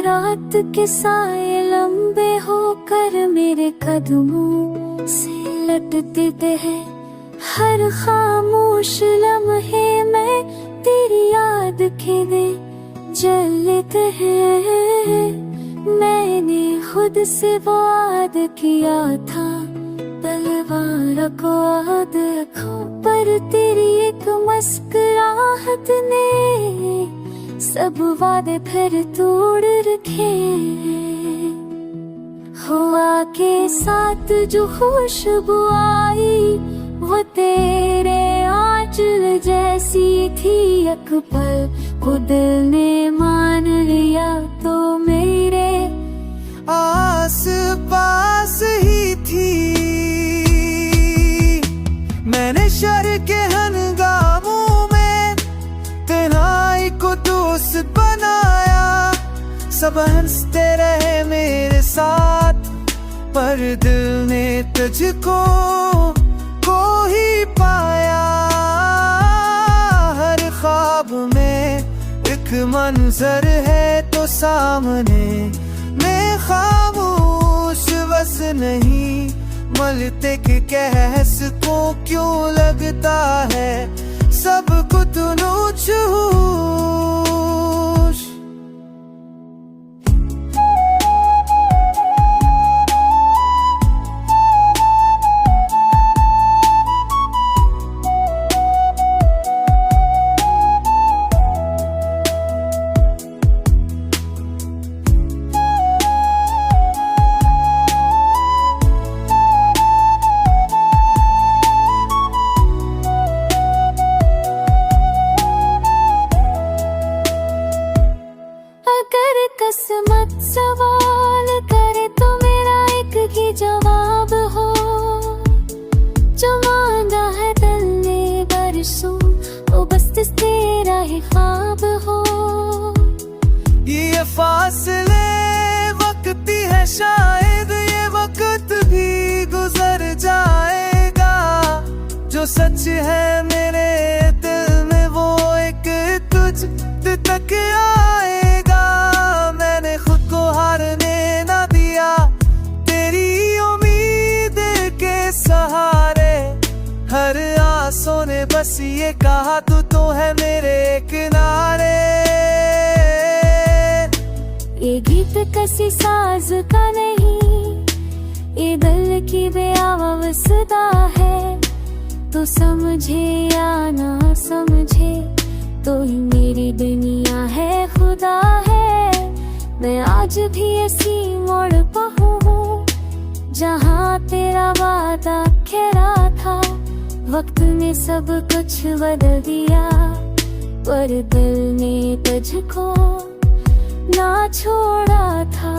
रात के साए लंबे होकर मेरे कदमों से लटते हैं, हर खामोश लम्हे में तेरी याद के दे जलते हैं। मैंने खुद से वाद किया था तलवार को आंखों पर, तेरी एक मुस्कुराहट ने सब वादे फिर तोड़ रखे। हवा के साथ जो खुशबू आई वो तेरे आंचल जैसी थी, एक पल खुद ने मान लिया तो मेरे आस पास ही थी। मैंने शर के हंगामों में तन्हाई को दोस्त बनाया, सब हंसते रहे मेरे साथ, पर दिल ने तुझको खो ही पाया। हर ख्वाब में एक मंजर है तो सामने मैं खामोश बस नहीं, मलते के कहस को क्यों लगता है सब कुछ नोच होश। किस्मत सवाल करे तो मेरा एक ही जवाब हो, जो मांगा है दिल ने बरसों वो बस तेरा ही ख्वाब हो। ये फासले वक्ती है, शायद ये वक्त भी गुजर जाएगा। जो सच है मेरे दिल में वो एक तुझ तक आएगा। मैंने खुद को हारने ना दिया तेरी उम्मीद के सहारे, हर आंसू ने बस ये कहा तू तो है मेरे किनारे। ये गीत किसी साज का नहीं, ये दिल की बेआवाज़ सदा है। तो समझे या ना समझे तो ही मेरी दुनिया है, खुदा है। मैं आज भी ऐसी मोड़ पर हूँ जहाँ तेरा वादा खरा था। वक्त ने सब कुछ बदल दिया पर दिल ने तुझको ना छोड़ा था।